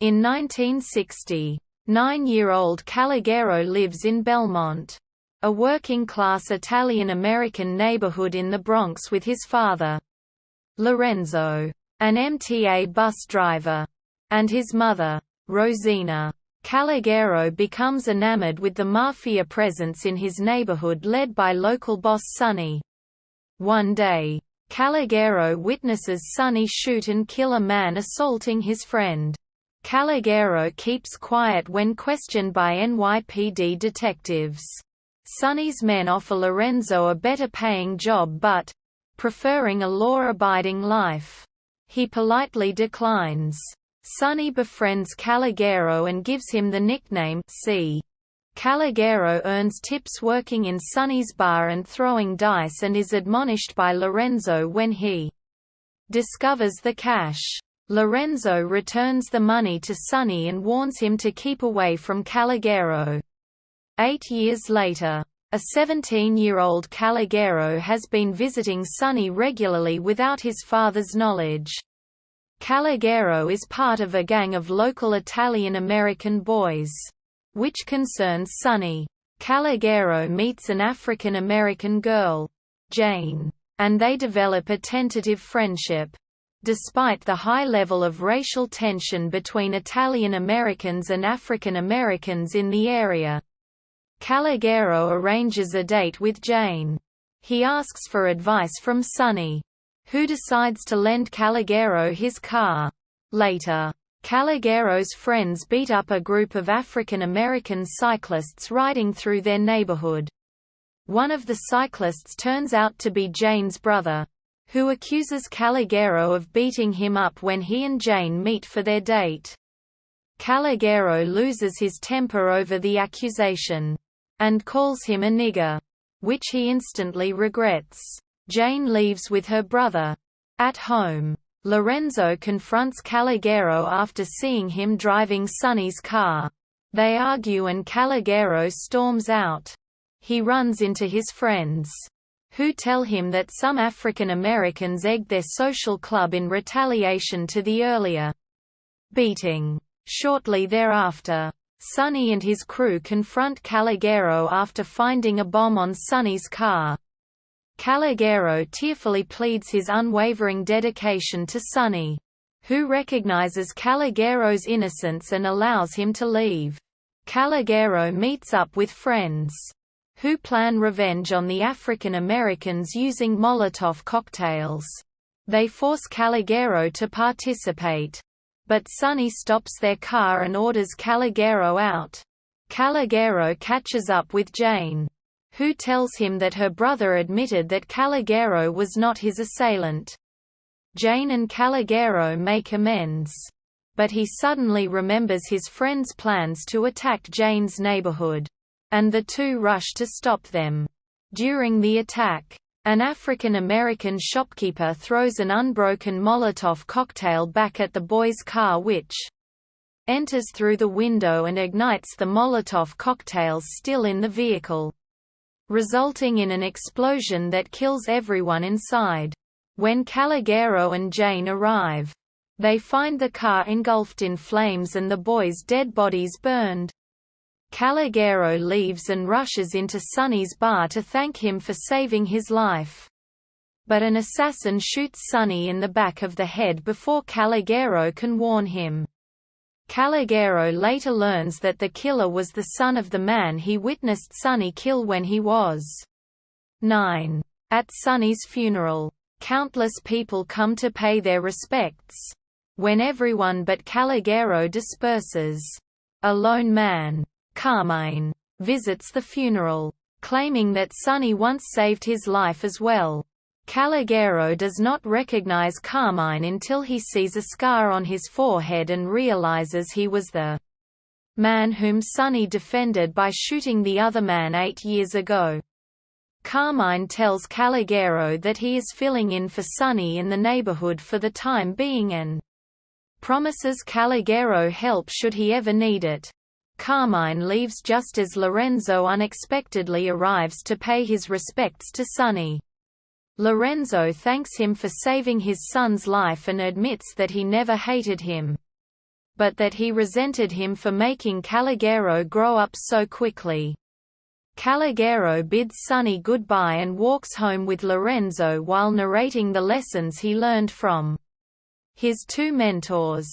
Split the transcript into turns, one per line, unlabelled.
In 1960, 9-year-old Calogero lives in Belmont, a working-class Italian-American neighborhood in the Bronx with his father, Lorenzo, an MTA bus driver, and his mother, Rosina. Calogero becomes enamored with the mafia presence in his neighborhood led by local boss Sonny. One day, Calogero witnesses Sonny shoot and kill a man assaulting his friend. Calogero keeps quiet when questioned by NYPD detectives. Sonny's men offer Lorenzo a better-paying job but, preferring a law-abiding life, he politely declines. Sonny befriends Calogero and gives him the nickname C. Calogero earns tips working in Sonny's bar and throwing dice and is admonished by Lorenzo when he discovers the cash. Lorenzo returns the money to Sonny and warns him to keep away from Calogero. 8 years later, a 17-year-old Calogero has been visiting Sonny regularly without his father's knowledge. Calogero is part of a gang of local Italian-American boys, which concerns Sonny. Calogero meets an African-American girl, Jane, and they develop a tentative friendship. Despite the high level of racial tension between Italian-Americans and African-Americans in the area, Calogero arranges a date with Jane. He asks for advice from Sonny, who decides to lend Calogero his car. Later, Calogero's friends beat up a group of African-American cyclists riding through their neighborhood. One of the cyclists turns out to be Jane's brother, who accuses Calogero of beating him up when he and Jane meet for their date. Calogero loses his temper over the accusation, and calls him a nigger, which he instantly regrets. Jane leaves with her brother. At home, Lorenzo confronts Calogero after seeing him driving Sonny's car. They argue and Calogero storms out. He runs into his friends, who tell him that some African Americans egged their social club in retaliation to the earlier beating. Shortly thereafter, Sonny and his crew confront Calogero after finding a bomb on Sonny's car. Calogero tearfully pleads his unwavering dedication to Sonny, who recognizes Calogero's innocence and allows him to leave. Calogero meets up with friends, who plan revenge on the African Americans using Molotov cocktails. They force Calogero to participate, but Sonny stops their car and orders Calogero out. Calogero catches up with Jane, who tells him that her brother admitted that Calogero was not his assailant. Jane and Calogero make amends, but he suddenly remembers his friend's plans to attack Jane's neighborhood, and the two rush to stop them. During the attack, an African-American shopkeeper throws an unbroken Molotov cocktail back at the boy's car, which enters through the window and ignites the Molotov cocktails still in the vehicle, resulting in an explosion that kills everyone inside. When Calogero and Jane arrive, they find the car engulfed in flames and the boys' dead bodies burned. Calogero leaves and rushes into Sonny's bar to thank him for saving his life. But an assassin shoots Sonny in the back of the head before Calogero can warn him. Calogero later learns that the killer was the son of the man he witnessed Sonny kill when he was 9. At Sonny's funeral, countless people come to pay their respects. When everyone but Calogero disperses, a lone man, Carmine, visits the funeral, claiming that Sonny once saved his life as well. Calogero does not recognize Carmine until he sees a scar on his forehead and realizes he was the man whom Sonny defended by shooting the other man 8 years ago. Carmine tells Calogero that he is filling in for Sonny in the neighborhood for the time being and promises Calogero help should he ever need it. Carmine leaves just as Lorenzo unexpectedly arrives to pay his respects to Sonny. Lorenzo thanks him for saving his son's life and admits that he never hated him. but that he resented him for making Calogero grow up so quickly. Calogero bids Sonny goodbye and walks home with Lorenzo while narrating the lessons he learned from his two mentors.